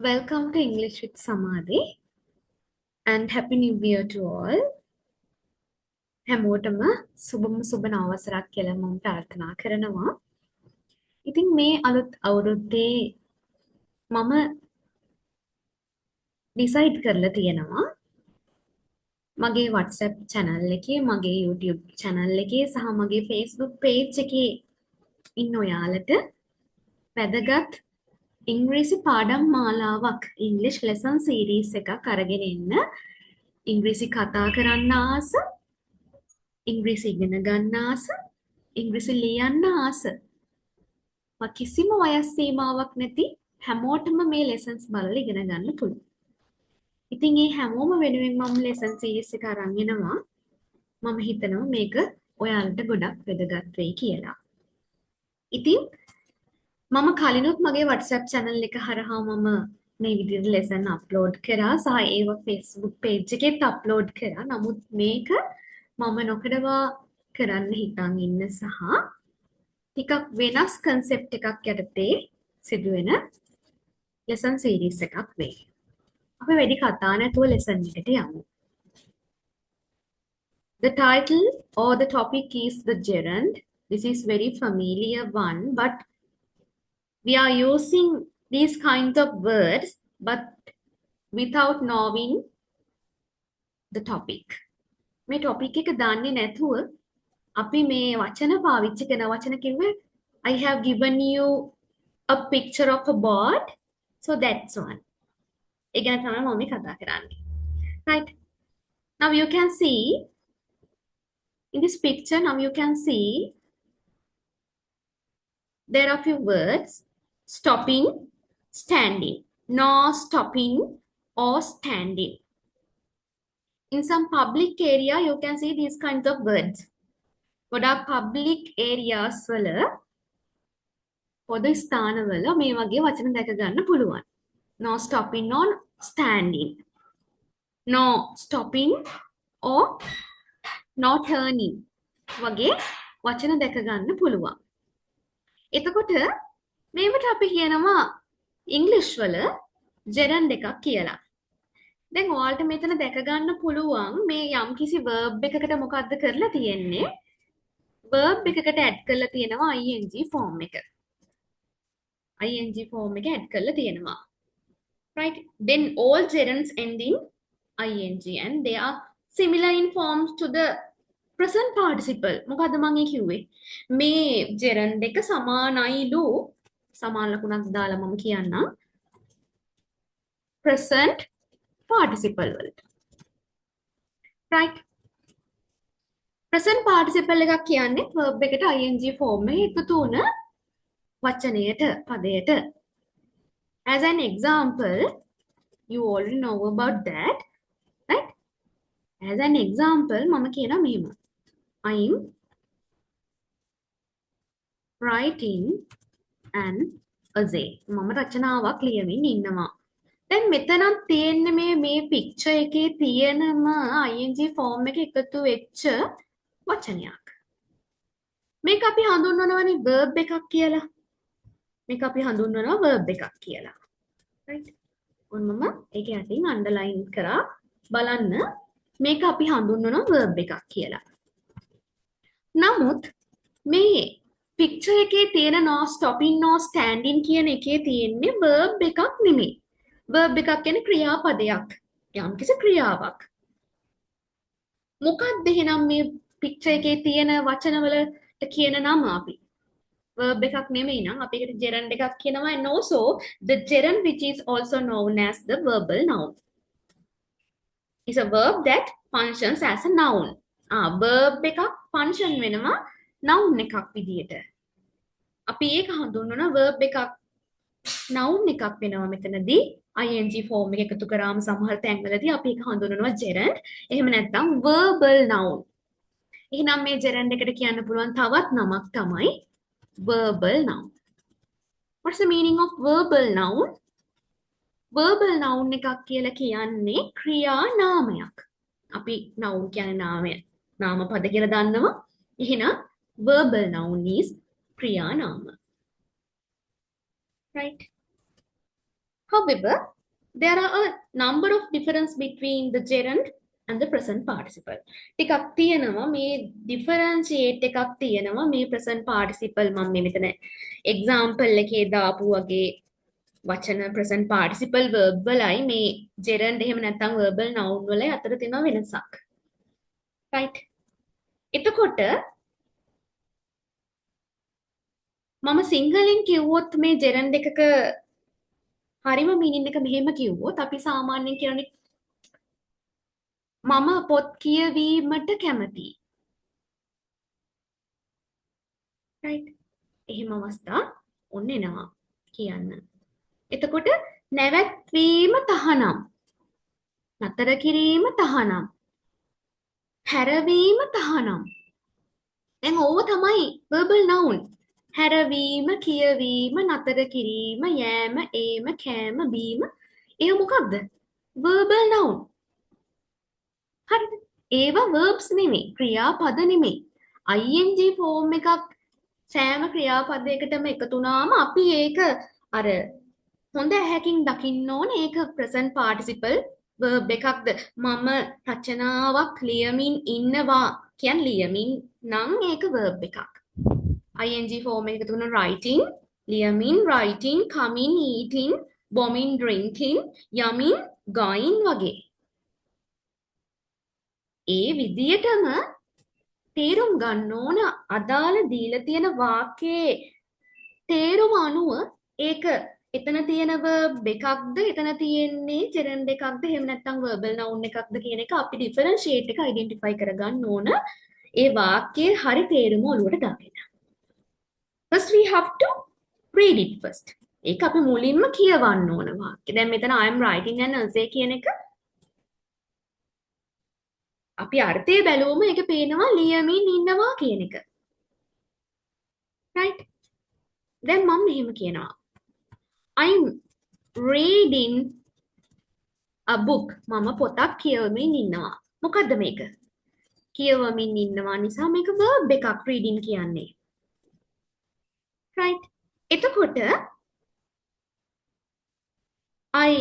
Welcome to English with Samadhi and Happy New Year to all. හැමෝටම සුබම සුබ නවවසරක් කියලා මම ප්‍රාර්ථනා කරනවා. ඉතින් මේ අලුත් අවුරුද්දේ මම ඩිසයිඩ් කරලා තියෙනවා මගේ WhatsApp channel එකේ, මගේ YouTube channel එකේ සහ මගේ Facebook page එකේ ඉන්න ඔයාලට වැදගත් ඉංග්‍රීසි පාඩම් මාලාවක් English lesson series එකක් අරගෙන එන්න. ඉංග්‍රීසි කතා කරන්න ආස, ඉංග්‍රීසි ඉගෙන ගන්න ආස, ඉංග්‍රීසි ලියන්න ආස. කිසිම වයස් සීමාවක් නැති හැමෝටම මේ lessons බලලා ඉගෙන ගන්න පුළුවන්. ඉතින් මේ හැමෝම වෙනුවෙන් මම lesson series එක අරන් එනවා. මම හිතනවා මේක ඔයාලට ගොඩක් වැදගත් වෙයි කියලා. ඉතින් මම කලිනුත් මගේ WhatsApp channel එක හරහා මම මේ විදිහට lesson upload කරා සහ ඒව Facebook page එකෙත් upload කරා. නමුත් මේක මම නොකඩවා කරන්න හිතන් ඉන්න සහ ටිකක් වෙනස් concept එකක් යටතේ සිදුවෙන lesson series එකක් වෙයි. අපි වැඩි කතා නැතුව lesson එකට යමු. The title or the topic is the gerund. This is very familiar one, but we are using these kinds of words but without knowing the topic. මේ topic එක දන්නේ නැතුව අපි මේ වචන පාවිච්චි කරන වචන කිව්වේ I have given you a picture of a bird, so that's one. ඒ ගැන තමයි මම මේ කතා කරන්නේ. Right. Now you can see in this picture, now you can see there are few words: stopping, standing. No stopping or standing. In some public area, you can see these kinds of words. ගොඩාක් public areas වල පොදු ස්ථානවල මේ වගේ වචන දැක ගන්න පුළුවන්. No stopping or standing. No stopping or no turning. වගේ වචන දැක ගන්න පුළුවන්. එතකොට මේවට අපි කියනවා ඉංග්‍රීසි වල gerund එකක් කියලා. දැන් ඔයාලට මෙතන දැක ගන්න පුළුවන් මේ යම්කිසි verb එකකට මොකද්ද කරලා තියෙන්නේ? verb එකකට add කරලා තියෙනවා ing form එක. ing form එක add කරලා තියෙනවා. Right? Then all gerunds end in ing and they are similar in forms to the present participle. මොකද්ද මම කිව්වේ? මේ gerund එක සමානයිලු සමාන ලකුණක් දාලා මම කියන්නම්. present participle වලට. Right? present participle එකක් කියන්නේ verb එකට ing form එක එකතු වුණ වචනයට, පදයට. As an example, you already know about that, right? As an example, මම කියනවා මෙහෙම. I'm writing an essay. මම රචනාවක් ලියමින් ඉන්නවා. දැන් මෙතනක් තියෙන්නේ මේ picture එකේ තියෙනම ing form එක එකතු වෙච්ච වචනයක්. මේක අපි හඳුන්වනවානේ verb එකක් කියලා. මේක අපි හඳුන්වනවා verb එකක් කියලා. right? ඔන්නම ඒක යටින් underline කරා බලන්න මේක අපි හඳුන්වනවා verb එකක් කියලා. නමුත් මේ picture එකේ තියෙන no stopping no standing කියන එකේ තියෙන්නේ verb එකක් නෙමෙයි. verb එකක් කියන්නේ ක්‍රියාපදයක්. යම්කිසි ක්‍රියාවක්. මොකක්ද එහෙනම් මේ picture එකේ තියෙන වචනවලට කියන නම අපි? verb එකක් නෙමෙයි නම් අපි ඒකට gerund එකක් කියනවා. And also the gerund which is also known as the verbal noun is a verb that functions as a noun. verb එකක් function වෙනවා noun එකක් විදියට. අපි ඒක හඳුන්වන verb එකක් noun එකක් වෙනවා මෙතනදී ing form එක එකතු කරාම සමහර තැන්වලදී අපි ඒක හඳුන්වනවා gerund. එහෙම නැත්නම් verbal noun. එහෙනම් මේ gerund එකට කියන්න පුළුවන් තවත් නමක් තමයි verbal noun. What's the meaning of verbal noun? verbal noun එකක් කියලා කියන්නේ ක්‍රියා නාමයක්. අපි noun කියන්නේ නාමය. නාම පද කියලා දන්නවා. එහෙනම් verbal noun is ක්‍රියා නාම. Right? However, there are a number of difference between the gerund and the present participle. ටිකක් තියෙනවා මේ differentiate එකක් තියෙනවා මේ present participle මම මේ මෙතන example එකේ දාපු වගේ වචන present participle verb වලයි මේ gerund එහෙම නැත්නම් verbal noun වලයි අතර තියෙන වෙනසක්. right? එතකොට මම සිංහලෙන් කිව්වොත් මේ gerund එකක හරිම meaning එක මෙහෙම කිව්වොත් අපි සාමාන්‍යයෙන් කියන්නේ මම පොත් කියවීමට කැමතියි. right? එහෙම අවස්ථා ඔන්න එනවා කියන්න. එතකොට නැවැත්වීම තහනම්. නතර කිරීම තහනම්. හැරවීම තහනම්. දැන් ඕව තමයි verbal noun. හැරවීම, කියවීම, නතර කිරීම, යෑම, ඒම, කෑම, බීම. ඒව මොකක්ද? verbal noun. හරිද? ඒවා verbs නෙමෙයි, ක්‍රියාපද නෙමෙයි. ing form එකක් සෑම ක්‍රියාපදයකටම එකතු වුණාම අපි ඒක අර හොඳ ඇහැකින් දකින්න ඕනේ ඒක present participle verb එකක්ද මම රචනාවක් ලියමින් ඉන්නවා කියන්නේ ලියමින් නම් ඒක verb එකක් ing form එකකට තුන writing ලියමින් writing coming eating bombing drinking යමින් going වගේ ඒ විදියටම තේරුම් ගන්න ඕන අදාළ දීලා තියෙන වාක්‍යයේ තේරුම අනුව ඒක එතන තියෙන verb එකක්ද එතන තියෙන්නේ gerund එකක්ද එහෙම නැත්නම් verbal noun එකක්ද කියන එක අපි differentiate එක identify කරගන්න ඕන ඒ වාක්‍යයේ හරි තේරුම ඔලුවට දාගෙන. First we have to read it first. ඒක අපි මුලින්ම කියවන්න ඕන වාක්‍ය. දැන් මෙතන I am writing an essay කියන එක අපි අර්ථය බැලුවම ඒක පේනවා ලියමින් ඉන්නවා කියන එක. right? දැන් මම මෙහෙම කියනවා. I'm reading a book. මම පොතක් කියවමින් ඉන්නවා. මොකද්ද මේක? කියවමින් ඉන්නවා නිසා මේක verb එකක් reading කියන්නේ. right? එතකොට I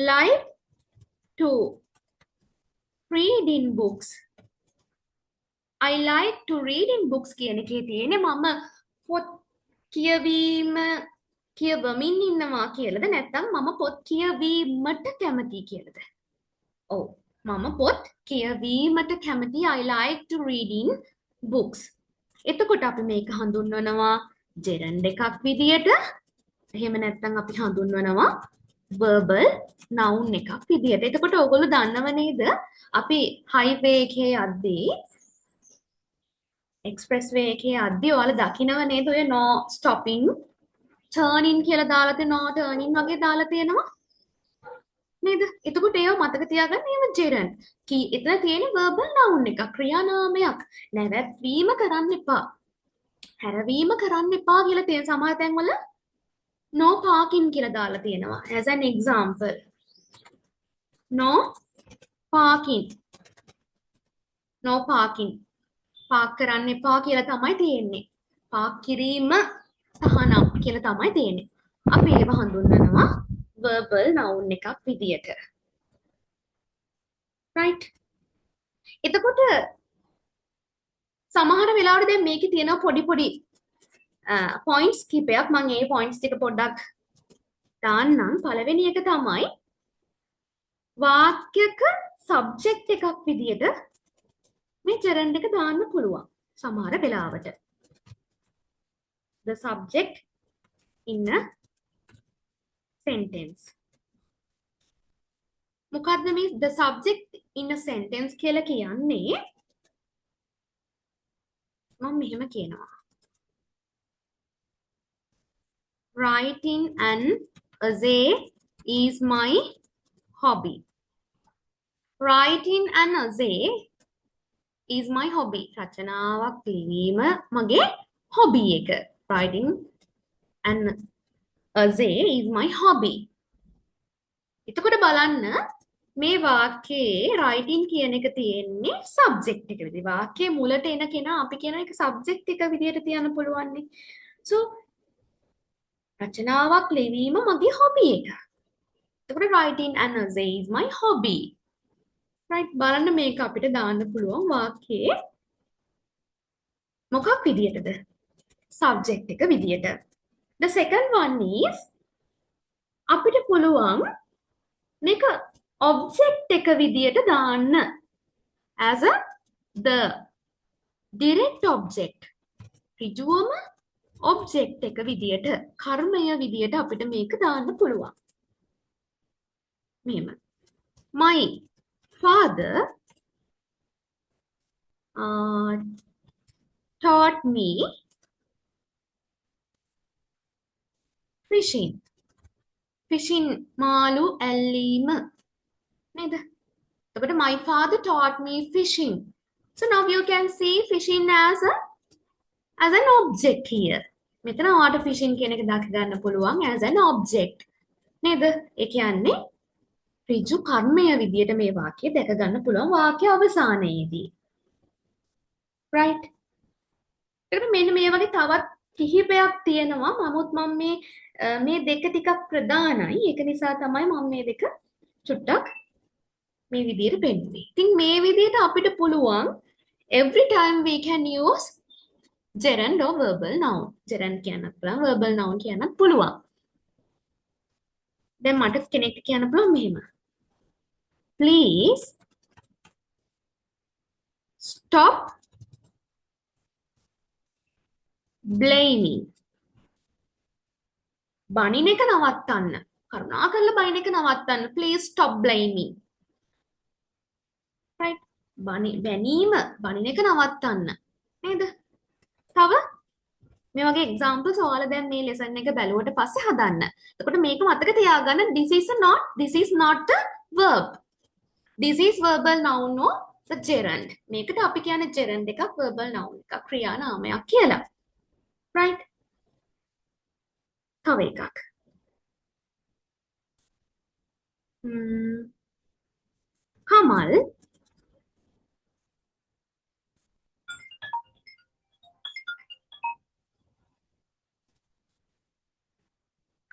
like to read in books. I like to read in books කියන එකේ තියෙන්නේ මම පොත් කියවීම කියවමින් ඉන්නවා කියලාද නැත්නම් මම පොත් කියවීමට කැමතියි කියලාද? ඔව් මම පොත් කියවීමට කැමතියි I like to read in books. එතකොට අපි මේක හඳුන්වනවා gerund එකක් විදියට එහෙම නැත්නම් අපි හඳුන්වනවා verbal noun එකක් විදියට. එතකොට ඔයගොල්ලෝ දන්නව නේද? අපි highway එකේ යද්දී expressway එකේ යද්දී ඔයාලා දකිනව නේද ඔය no stopping turning කියලා දාලා තියෙන no turning වගේ දාලා තියෙනවා නේද? එතකොට ඒව මතක තියාගන්න ඒව gerund. කී එතන තියෙන verbal noun එකක් ක්‍රියා නාමයක්. නැවැත්වීම කරන්න එපා. හැරවීම කරන්න එපා කියලා තියෙන සමහර තැන්වල no parking කියලා දාලා තියෙනවා. As an example. No parking. No parking. Park කරන්න එපා කියලා තමයි තියෙන්නේ. පාක් කිරීම තහනම් කියලා තමයි තියෙන්නේ. අපි ඒව හඳුන්වනවා verbal noun එකක් විදියට. right? එතකොට සමහර වෙලාවට දැන් මේකේ තියෙන පොඩි points කිහිපයක් මම ඒ points ටික පොඩ්ඩක් දාන්නම්. පළවෙනි එක තමයි වාක්‍යක subject එකක් විදියට මේ gerund එක දාන්න පුළුවන් සමහර වෙලාවට. The subject in a sentence. මොකද්ද මේ the subject in a sentence කියලා කියන්නේ? මම මෙහෙම කියනවා. Writing an essay is my hobby. Writing an essay is my hobby. රචනාවක් ලිවීම මගේ hobby එක. Writing an essay is my hobby. එතකොට බලන්න මේ වාක්‍යයේ writing කියන එක තියෙන්නේ subject එක විදිහට. වාක්‍යයේ මුලට එන කෙනා අපි කියන එක subject එක විදිහට තියන්න පුළුවන් නේ. So රචනාවක් ලිවීම මගේ හොබි එක. එතකොට writing an essay is my hobby. right බලන්න මේක අපිට දාන්න පුළුවන් වාක්‍යයේ මොකක් විදියටද? subject එක විදියට. The second one is අපිට පුළුවන් මේක object එක විදියට දාන්න as a the direct object. ඍජුවම object එක විදියට කර්මය විදියට අපිට මේක දාන්න පුළුවන්. මෙහෙම. My father taught me fishing. Fishing මාළු ඇල්ලීම නේද? එතකොට my father taught me fishing. So now you can see fishing as an object here. මෙතන ඔයාට fishing කියන එක දක ගන්න පුළුවන් as an object. නේද? ඒ කියන්නේ ඍජු කර්මය විදියට මේ වාක්‍යය දැක ගන්න පුළුවන් වාක්‍ය අවසානයේදී. right? එතකොට මෙන්න මේ වගේ තවත් කිහිපයක් තියෙනවා. නමුත් මම මේ දෙක ටිකක් ප්‍රධානයි. ඒක නිසා තමයි මම මේ දෙක චුට්ටක් මේ විදියට පෙන්වන්නේ. ඉතින් මේ විදියට අපිට පුළුවන් every time we can use gerund or verbal noun. gerund කියන්නත් පුළුවන්, verbal noun කියන්නත් පුළුවන්. දැන් මට කෙනෙක්ට කියන්න පුළුවන් මෙහෙම. Please stop blaming. බනින එක නවත්තන්න. කරුණාකරලා බනින එක නවත්තන්න. Please stop blaming. right? බැනීම බනින එක නවත්තන්න. නේද? තව මේ වගේ examples ඔයාලා දැන් මේ lesson එක බැලුවට පස්සේ හදන්න. එතකොට මේක මතක තියාගන්න this is not the verb. This is verbal noun or the gerund. මේකට අපි කියන්නේ gerund එකක් verbal noun එකක් ක්‍රියා නාමයක් කියලා. right? තව එකක්.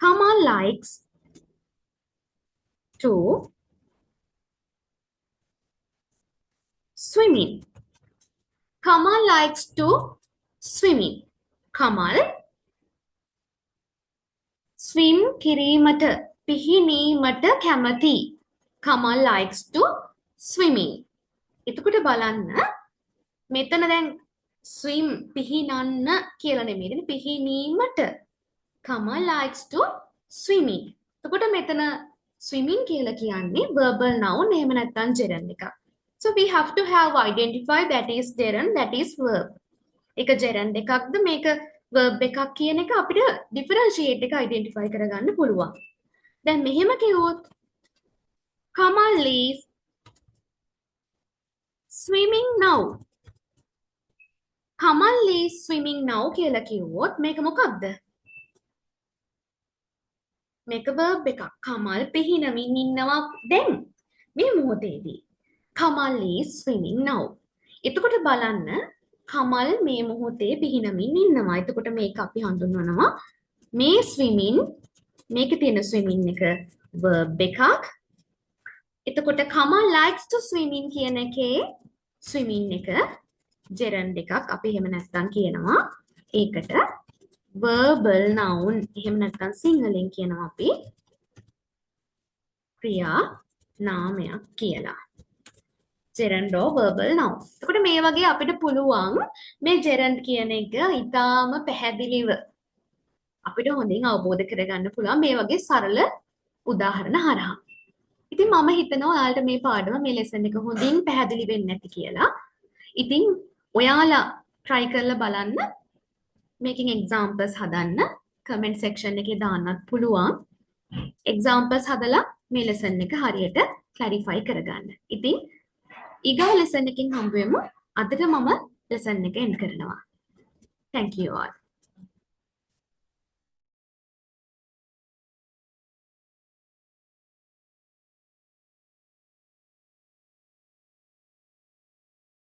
Kamal likes to swimming. Kamal likes to swimming. Kamal swim කිරීමට පිහිනීමට කැමති. Kamal likes to swimming. එතකොට බලන්න මෙතන දැන් swim පිහිනන්න කියලා නෙමෙයි පිහිනීමට. Kamal likes to swimming. එතකොට මෙතන swimming කියලා කියන්නේ verbal noun එහෙම නැත්නම් gerund එකක්. So we have to have identify that is gerund, that is verb. එක gerund එකක්ද මේක verb එකක් කියන එක අපිට differentiate එක identify කරගන්න පුළුවන්. දැන් මෙහෙම කිව්වොත් Kamal is swimming now. Kamal is swimming now කියලා කිව්වොත් මේක මොකක්ද? මේක verb එකක්. Kamal පිහිනමින් ඉන්නවා දැන් මේ මොහොතේදී. Kamal is swimming now. එතකොට බලන්න Kamal මේ මොහොතේ පිහිනමින් ඉන්නවා. එතකොට මේක අපි හඳුන්වනවා මේ swimming මේකේ තියෙන swimming එක verb එකක්. එතකොට Kamal likes to swimming කියන එකේ swimming එක gerund එකක්. අපි එහෙම නැත්නම් කියනවා ඒකට verbal noun. එහෙම නැත්නම් සිංහලෙන් කියනවා අපි ක්‍රියා නාමයක් කියලා. gerund or verbal noun. එතකොට මේ වගේ අපිට පුළුවන් මේ gerund කියන එක ඊටාම පැහැදිලිව අපිට හොඳින් අවබෝධ කරගන්න පුළුවන් මේ වගේ සරල උදාහරණ හරහා. ඉතින් මම හිතනවා ඔයාලට මේ පාඩම මේ lesson එක හොඳින් පැහැදිලි වෙන්නේ නැති කියලා. ඉතින් ඔයාලා try කරලා බලන්න making examples හදන්න comment section එකේ දාන්නත් පුළුවන්. examples හදලා මේ lesson එක හරියට clarify කරගන්න. ඉතින් ඊගා lesson එකකින් හම්බ වෙමු. අදට මම lesson එක end කරනවා. Thank you all.